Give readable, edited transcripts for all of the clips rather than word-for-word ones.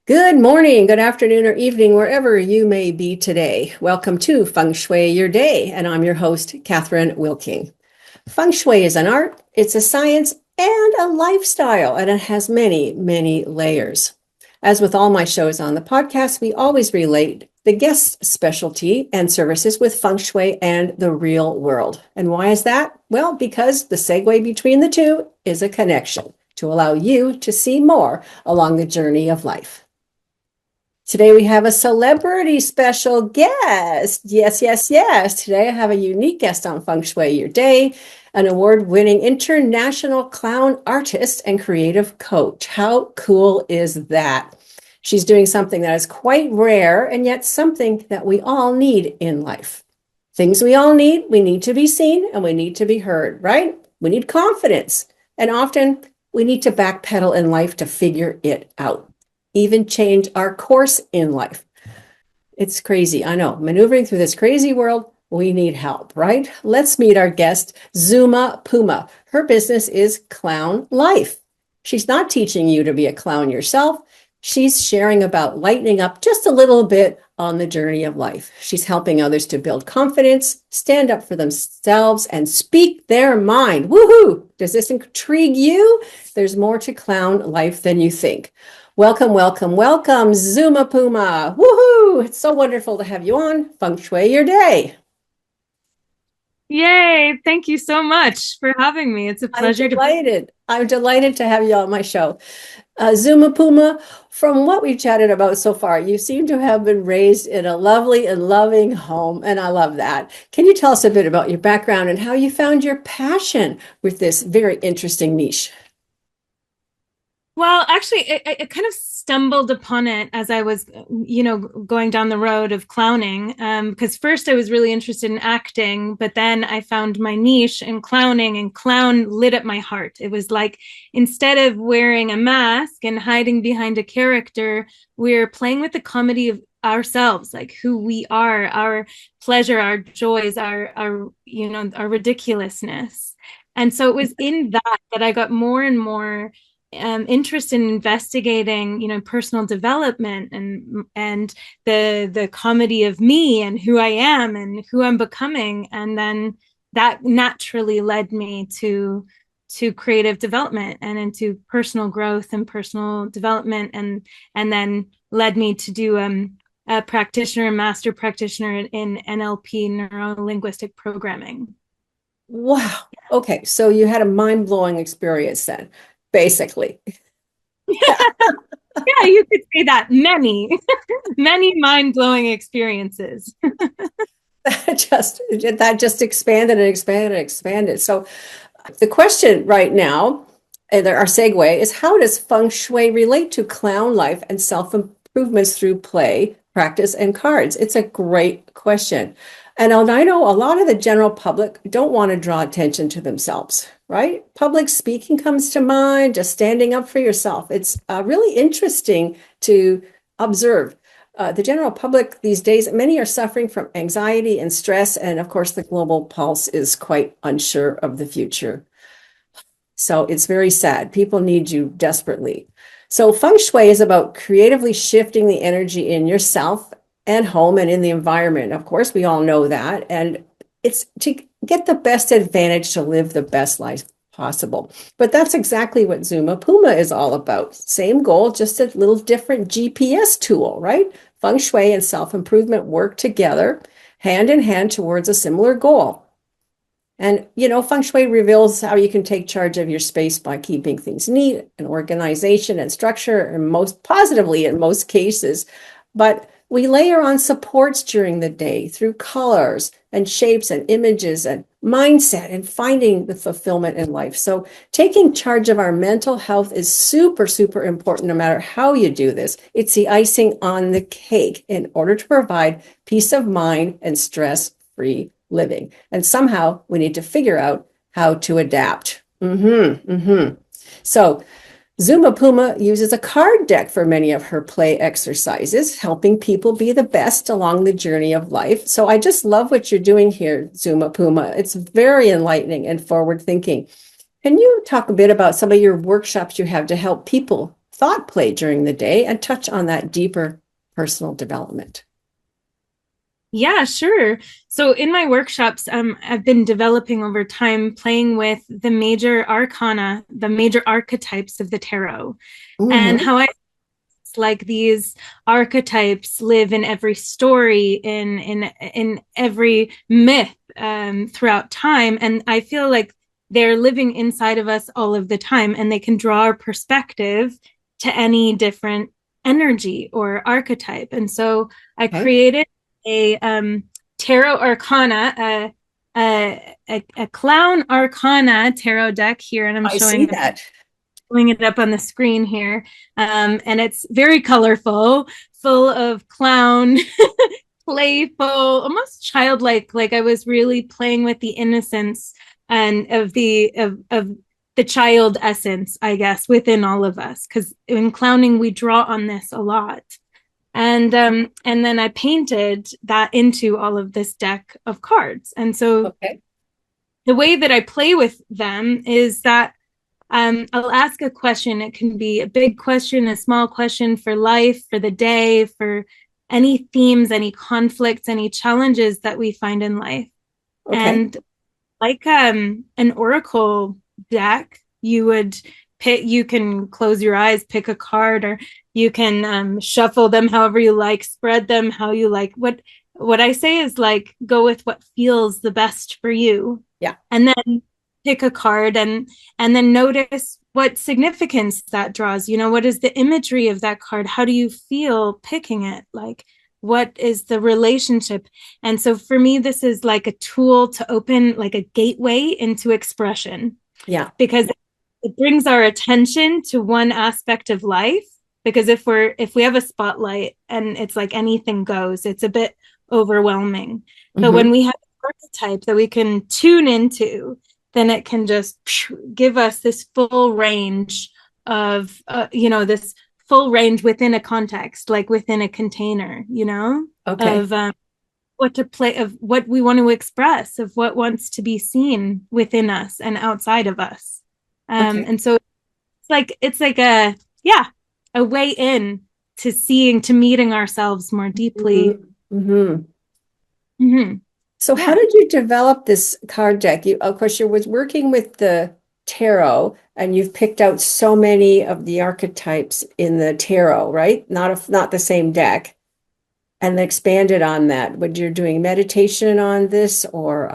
Good morning, good afternoon, or evening, wherever you may be today. Welcome to Feng Shui Your Day, and I'm your host, Kathryn Wilking. Feng Shui is an art, it's a science, and a lifestyle, and it has many, many layers. As with all my shows on the podcast, we always relate the guest's specialty and services with Feng Shui and the real world. And why is that? Well, because the segue between the two is a connection to allow you to see more along the journey of life. Today we have a celebrity special guest. Yes. Today I have a unique guest on Feng Shui Your Day, an award-winning international clown artist and creative coach. How cool is that? She's doing something that is quite rare and yet something that we all need in life. Things we all need, we need to be seen and we need to be heard, right? We need confidence. And often we need to backpedal in life to figure it out. Even change our course in life. It's crazy, I know. Maneuvering through this crazy world, we need help, right? Let's meet our guest, Zuma Puma. Her business is Clown Life. She's not teaching you to be a clown yourself. She's sharing about lightening up just a little bit on the journey of life. She's helping others to build confidence, stand up for themselves, and speak their mind. Woohoo! Does this intrigue you? There's more to Clown Life than you think. Welcome, Zuma Puma. Woohoo! It's so wonderful to have you on Feng Shui Your Day. Yay! Thank you so much for having me. It's a pleasure. I'm delighted to have you on my show. Zuma Puma, from what we've chatted about so far, you seem to have been raised in a lovely and loving home, and I love that. Can you tell us a bit about your background and how you found your passion with this very interesting niche? Well, actually, I kind of stumbled upon it as I was, going down the road of clowning. Because first I was really interested in acting, but then I found my niche in clowning, and clown lit up my heart. It was like, instead of wearing a mask and hiding behind a character, we're playing with the comedy of ourselves, like who we are, our pleasure, our joys, our ridiculousness. And so it was in that I got more and more interest in investigating, personal development and the comedy of me and who I am and who I'm becoming, and then that naturally led me to creative development and into personal growth and personal development, and then led me to do a practitioner and master practitioner in NLP, neuro-linguistic programming. Wow. Okay, so you had a mind-blowing experience then. Basically. Yeah, you could say that. Many mind-blowing experiences. that just expanded and expanded and expanded. So the question right now, and our segue, is how does Feng Shui relate to clown life and self-improvements through play, practice, and cards? It's a great question. And I know a lot of the general public don't want to draw attention to themselves, right? Public speaking comes to mind, just standing up for yourself. It's really interesting to observe. The general public these days, many are suffering from anxiety and stress. And of course, the global pulse is quite unsure of the future. So it's very sad. People need you desperately. So Feng Shui is about creatively shifting the energy in yourself and home and in the environment. Of course, we all know that. And it's to get the best advantage to live the best life possible. But that's exactly what Zuma Puma is all about. Same goal, just a little different GPS tool, right? Feng Shui and self-improvement work together, hand in hand towards a similar goal. And, Feng Shui reveals how you can take charge of your space by keeping things neat and organization and structure, and most positively in most cases. But we layer on supports during the day through colors and shapes and images and mindset and finding the fulfillment in life. So taking charge of our mental health is super, super important no matter how you do this. It's the icing on the cake in order to provide peace of mind and stress-free living. And somehow we need to figure out how to adapt. So Zuma Puma uses a card deck for many of her play exercises, helping people be the best along the journey of life. So I just love what you're doing here, Zuma Puma. It's very enlightening and forward-thinking. Can you talk a bit about some of your workshops you have to help people thought play during the day and touch on that deeper personal development. Yeah, sure. So in my workshops, I've been developing over time, playing with the major arcana, the major archetypes of the tarot, and Mm-hmm. how I like these archetypes live in every story, in every myth throughout time, and I feel like they're living inside of us all of the time, and they can draw our perspective to any different energy or archetype. And so I Okay. created a tarot arcana, a clown arcana tarot deck here, and I'm I see showing that. it up on the screen here. And it's very colorful, full of clown, playful, almost childlike. Like I was really playing with the innocence and of the child essence, I guess, within all of us. Because in clowning, we draw on this a lot. And then I painted that into all of this deck of cards. And so Okay. the way that I play with them is that I'll ask a question. It can be a big question, a small question for life, for the day, for any themes, any conflicts, any challenges that we find in life. Okay. And like an oracle deck, you can close your eyes, pick a card, or you can shuffle them however you like, spread them how you like. What I say is like go with what feels the best for you. Yeah. And then pick a card and then notice what significance that draws. What is the imagery of that card? How do you feel picking it? Like what is the relationship? And so for me, this is like a tool to open like a gateway into expression. Yeah. Because it brings our attention to one aspect of life. Because if we have a spotlight and it's like anything goes, it's a bit overwhelming. But Mm-hmm. when we have an archetype that we can tune into, then it can just give us this full range of this full range within a context, like within a container, Okay. of what to play, of what we want to express, of what wants to be seen within us and outside of us. Okay. And so it's like a way in to meeting ourselves more deeply. Mm-hmm. Mm-hmm. So how Yeah. did you develop this card deck? Of course, you was working with the tarot, and you've picked out so many of the archetypes in the tarot, right? Not the same deck, and expanded on that. Would you're doing meditation on this, or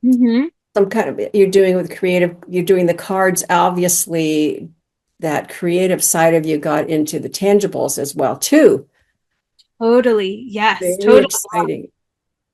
Mm-hmm. some kind of you're doing with creative? You're doing the cards, obviously. That creative side of you got into the tangibles as well, too. Totally. Yes, Very totally. exciting.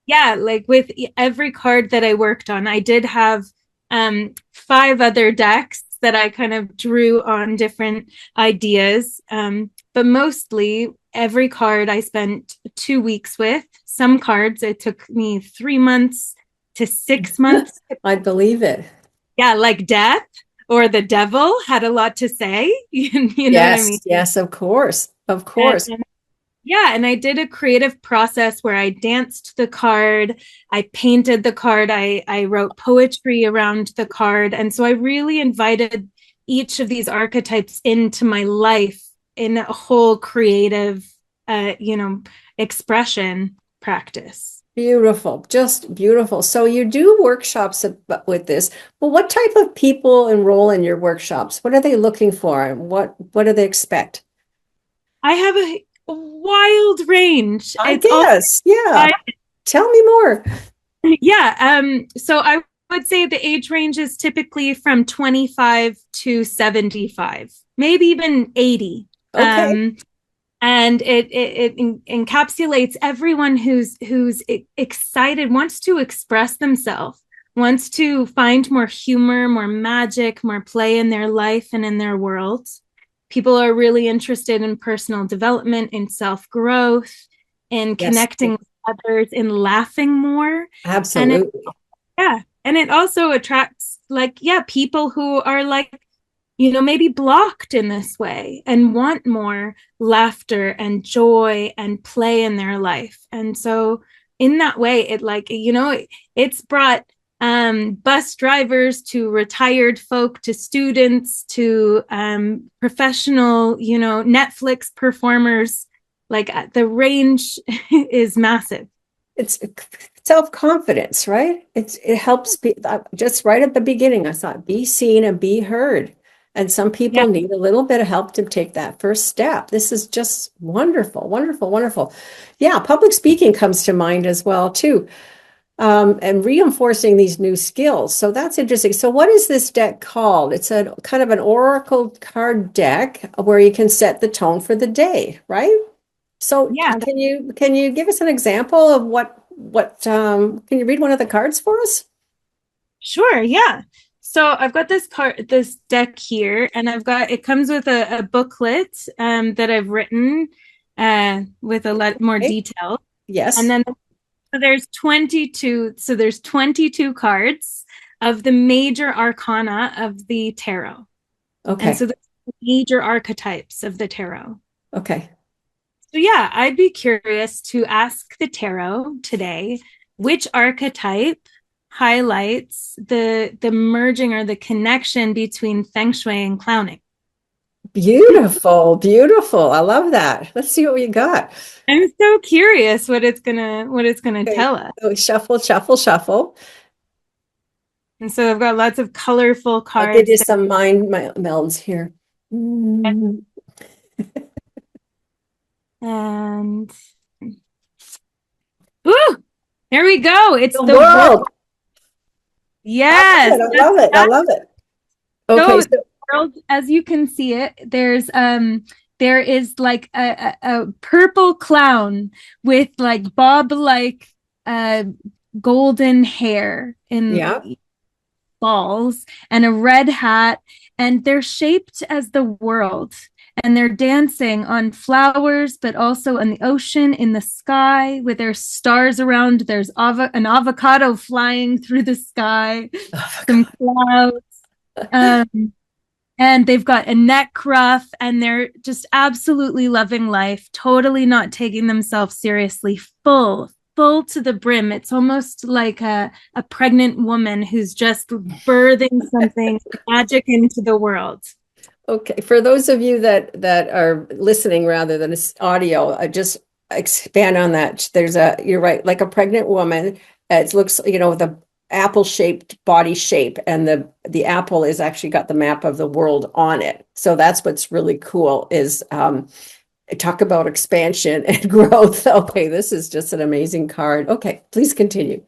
Yeah, like with every card that I worked on, I did have 5 other decks that I kind of drew on different ideas. But mostly every card I spent 2 weeks with. Some cards it took me 3 months to 6 months. I believe it. Yeah, like death or the devil had a lot to say. You know what I mean? Yes, yes, of course. Of And, course. and Yeah, and I did a creative process where I danced the card, I painted the card, I wrote poetry around the card. And so I really invited each of these archetypes into my life in a whole creative, expression practice. Beautiful, just beautiful. So you do workshops with this. Well, what type of people enroll in your workshops? What are they looking for, and what do they expect? I have a wild range. I It's all guess, yeah. Tell me more. yeah. So I would say the age range is typically from 25 to 75, maybe even 80. Okay. And it encapsulates everyone who's excited, wants to express themselves, wants to find more humor, more magic, more play in their life and in their world. People are really interested in personal development, in self-growth, in Yes, connecting with others, in laughing more. And absolutely. it also attracts people who are like, maybe blocked in this way and want more laughter and joy and play in their life. And so in that way, it's brought bus drivers to retired folk to students to professional, Netflix performers. Like the range is massive. It's self-confidence, right? It helps be just right at the beginning. I thought be seen and be heard. And some people need a little bit of help to take that first step. This is just wonderful, wonderful, wonderful. Yeah, public speaking comes to mind as well, too. And reinforcing these new skills. So that's interesting. So what is this deck called? It's a kind of an oracle card deck where you can set the tone for the day, right? So can you give us an example of what can you read one of the cards for us? Sure, yeah. So I've got this deck here, and it comes with a booklet that I've written with a lot more detail. Yes. And then there's 22. So there's 22 cards of the major arcana of the tarot. Okay. And so the major archetypes of the tarot. Okay. So yeah, I'd be curious to ask the tarot today, which archetype highlights the merging or the connection between Feng Shui and clowning. Beautiful, beautiful. I love that. Let's see what we got. I'm so curious what it's gonna tell us. So shuffle, shuffle, shuffle. And so I've got lots of colorful cards. I'll give you some mind melds here. And ooh, there we go. It's the world. Yes. I love it. I love it. Okay. So the world, as you can see it, there is like a purple clown with like bob-like golden hair in balls and a red hat, and they're shaped as the world. And they're dancing on flowers, but also in the ocean, in the sky, with their stars around. There's an avocado flying through the sky, some clouds. And they've got a neck ruff, and they're just absolutely loving life, totally not taking themselves seriously, full to the brim. It's almost like a pregnant woman who's just birthing something magic into the world. Okay, for those of you that are listening rather than audio, I just expand on that. You're right, like a pregnant woman. It looks, the apple-shaped body shape, and the apple is actually got the map of the world on it. So that's what's really cool is talk about expansion and growth. Okay, this is just an amazing card. Okay, please continue.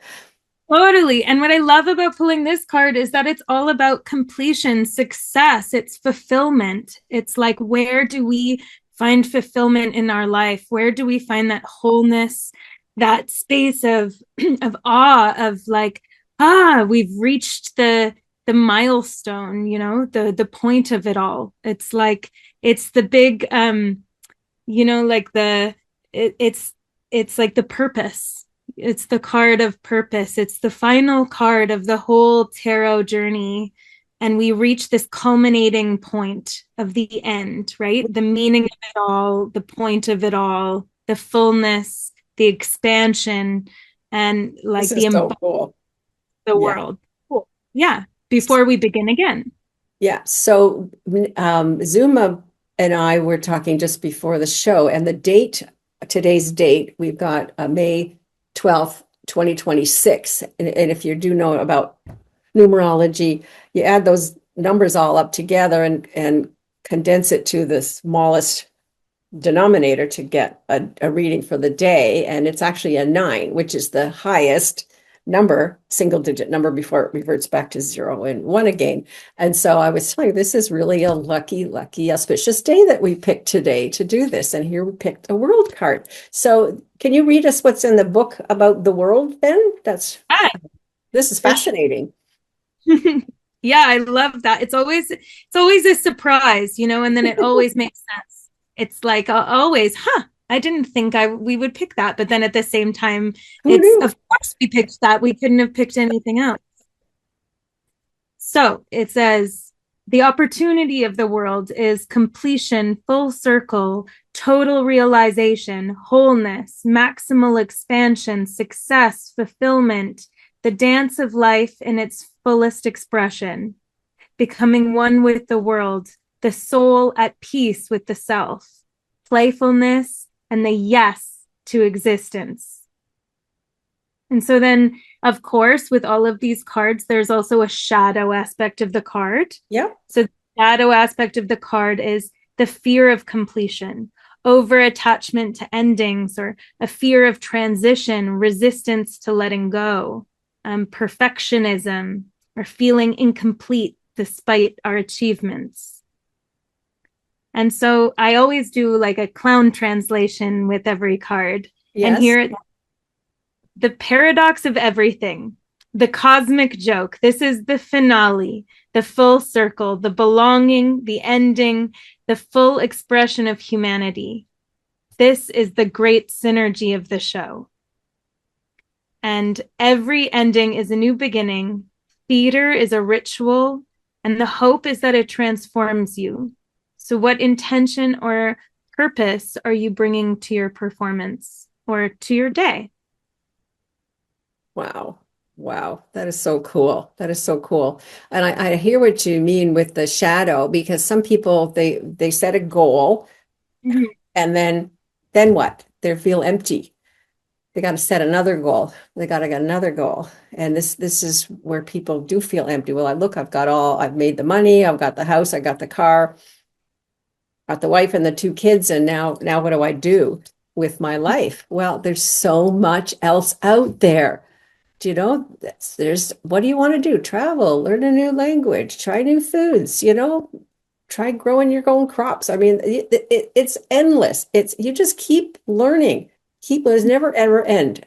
Totally. And what I love about pulling this card is that it's all about completion, success, it's fulfillment. It's like, where do we find fulfillment in our life? Where do we find that wholeness, that space of awe, of like, we've reached the milestone, the point of it all. It's like, it's the big, like it's like the purpose. It's the card of purpose. It's the final card of the whole tarot journey. And we reach this culminating point of the end, right? The meaning of it all, the point of it all, the fullness, the expansion, and like the world. Cool. Yeah. Before we begin again. Yeah. So Zuma and I were talking just before the show, and today's date, we've got May 12th, 2026. And if you do know about numerology, you add those numbers all up together and condense it to the smallest denominator to get a reading for the day. And it's actually a 9, which is the highest number, single digit number, before it reverts back to 0 and 1 again. And so I was telling you, this is really a lucky, auspicious day that we picked today to do this. And here we picked a world card. So can you read us what's in the book about the world then? This is fascinating. Yeah, I love that. It's always a surprise, and then it always makes sense. It's like always, I didn't think we would pick that, but then at the same time, of course we picked that. We couldn't have picked anything else. So it says, the opportunity of the world is completion, full circle, total realization, wholeness, maximal expansion, success, fulfillment. the dance of life in its fullest expression, becoming one with the world, the soul at peace with the self, playfulness, and the yes to existence. And so then, of course, with all of these cards, there's also a shadow aspect of the card. Yeah. So the shadow aspect of the card is the fear of completion, over attachment to endings, or a fear of transition, resistance to letting go, perfectionism, or feeling incomplete despite our achievements. And so I always do like a clown translation with every card. Yes. And here, the paradox of everything, the cosmic joke. This is the finale, the full circle, the belonging, the ending, the full expression of humanity. This is the great synergy of the show. And every ending is a new beginning. Theater is a ritual, and the hope is that it transforms you. So what intention or purpose are you bringing to your performance or to your day? Wow. Wow. That is so cool. That is so cool. And I hear what you mean with the shadow, because some people, they set a goal and then what? They feel empty. They got to set another goal. They got to get another goal. And this is where people do feel empty. Well, I've made the money, I've got the house, I got the car, got the wife and the two kids, and now what do I do with my life? Well, there's so much else out there. Do you know, there's what do you want to do? Travel, learn a new language, try new foods, try growing your own crops. I mean, it's endless. You just keep learning. There's never ever end.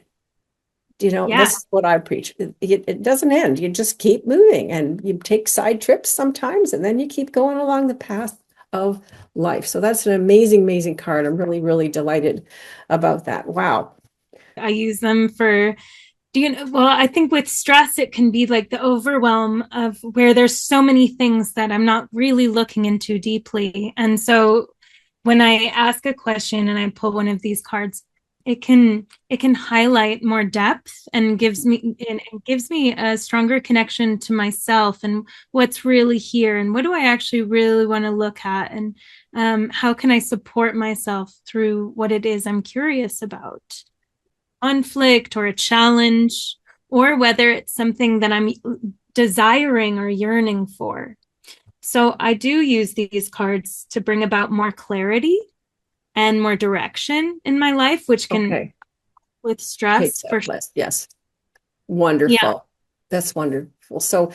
This is what I preach. It doesn't end. You just keep moving, and you take side trips sometimes, and then you keep going along the path of life. So that's an amazing, amazing card. I'm really, really delighted about that. Wow. I use them for, I think with stress, it can be like the overwhelm of where there's so many things that I'm not really looking into deeply. And so when I ask a question and I pull one of these cards, it can highlight more depth and gives me a stronger connection to myself and what's really here and what do I actually really want to look at, and how can I support myself through what it is I'm curious about, conflict or a challenge, or whether it's something that I'm desiring or yearning for. So I do use these cards to bring about more clarity and more direction in my life, which can, with stress. Yes. Wonderful. Yeah. That's wonderful. So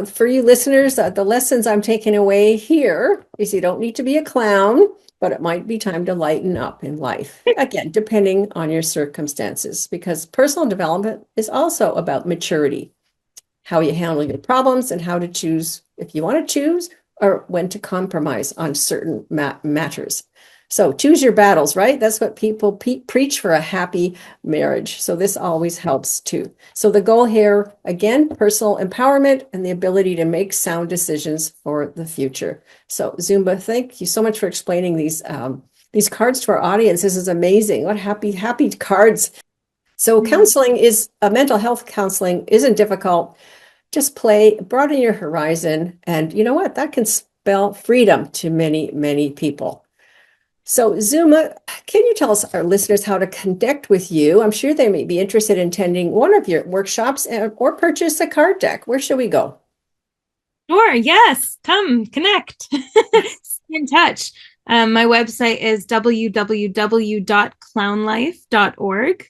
for you listeners, the lessons I'm taking away here is you don't need to be a clown, but it might be time to lighten up in life. Again, depending on your circumstances, because personal development is also about maturity, how you handle your problems and how to choose if you want to choose or when to compromise on certain matters. So choose your battles, right? That's what people preach for a happy marriage. So this always helps too. So the goal here, again, personal empowerment and the ability to make sound decisions for the future. So Zuma, thank you so much for explaining these cards to our audience. This is amazing. What happy cards. So counseling mental health counseling isn't difficult. Just play, broaden your horizon. And you know what? That can spell freedom to many, many people. So Zuma, can you tell us, our listeners, how to connect with you? I'm sure they may be interested in attending one of your workshops or purchase a card deck. Where should we go? Sure. Yes. Come connect. Stay in touch. My website is www.clownlife.org.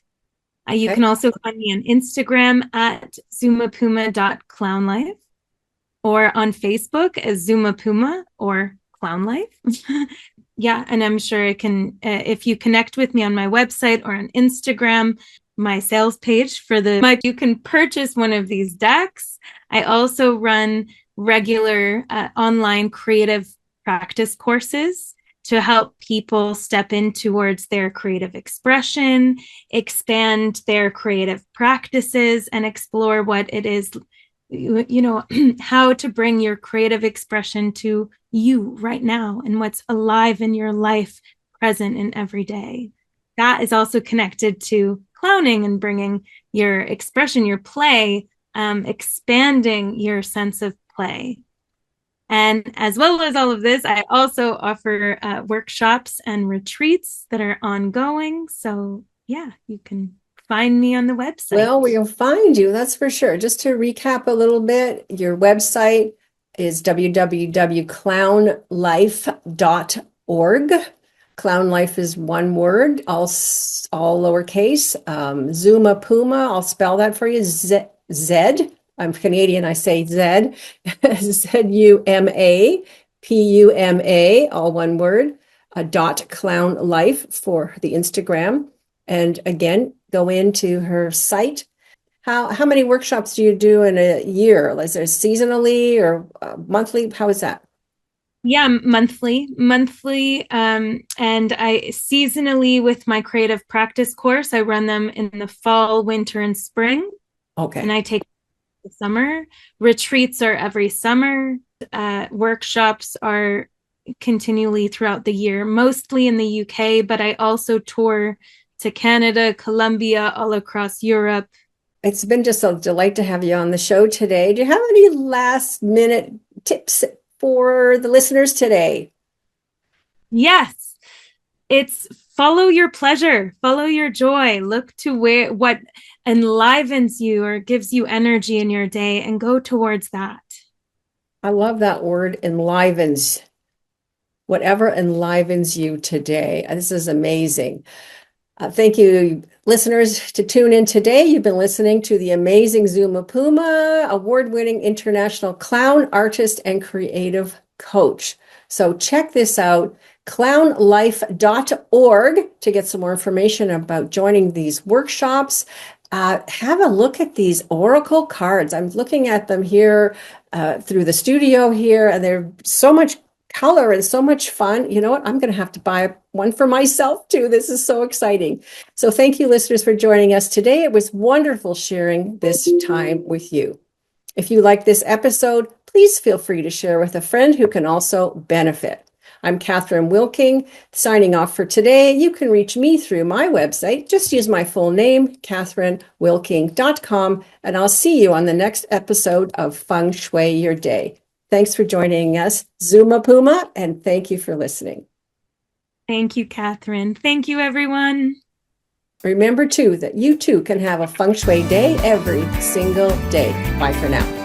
You can also find me on Instagram at zumapuma.clownlife or on Facebook as Zuma Puma or Clown Life. Yeah, and I'm sure it can, if you connect with me on my website or on Instagram, my sales page you can purchase one of these decks. I also run regular online creative practice courses to help people step in towards their creative expression, expand their creative practices, and explore what it is, how to bring your creative expression to you right now and what's alive in your life, present and every day. That is also connected to clowning and bringing your expression, your play expanding your sense of play. And as well as all of this, I also offer workshops and retreats that are ongoing. So yeah, you can find me on the website. Well, we'll find you, that's for sure. Just to recap a little bit, your website is www.clownlife.org. Clown Life is one word, all lowercase. Zuma Puma, I'll spell that for you. Z. I'm Canadian, I say Z. Zuma Puma, all one word. .clown life for the Instagram. And again, go into her site. How many workshops do you do in a year? Is there seasonally or monthly? How is that? Yeah, monthly, and I seasonally with my creative practice course, I run them in the fall, winter, and spring. Okay. And I take the summer. Retreats are every summer. Workshops are continually throughout the year, mostly in the UK, but I also tour to Canada, Colombia, all across Europe. It's been just a delight to have you on the show today. Do you have any last minute tips for the listeners today? Yes. It's follow your pleasure, follow your joy, look to what enlivens you or gives you energy in your day and go towards that. I love that word, enlivens. Whatever enlivens you today. This is amazing. Thank you, listeners, to tune in today. You've been listening to the amazing Zuma Puma, award-winning international clown, artist, and creative coach. So check this out, clownlife.org, to get some more information about joining these workshops. Have a look at these oracle cards. I'm looking at them here through the studio here, and they're so much color and so much fun. You know what? I'm going to have to buy one for myself too. This is so exciting. So thank you, listeners, for joining us today. It was wonderful sharing this time with you. If you like this episode, please feel free to share with a friend who can also benefit. I'm Kathryn Wilking, signing off for today. You can reach me through my website. Just use my full name, kathrynwilking.com, and I'll see you on the next episode of Feng Shui Your Day. Thanks for joining us, Zuma Puma, and thank you for listening. Thank you, Kathryn. Thank you, everyone. Remember, too, that you too can have a feng shui day every single day. Bye for now.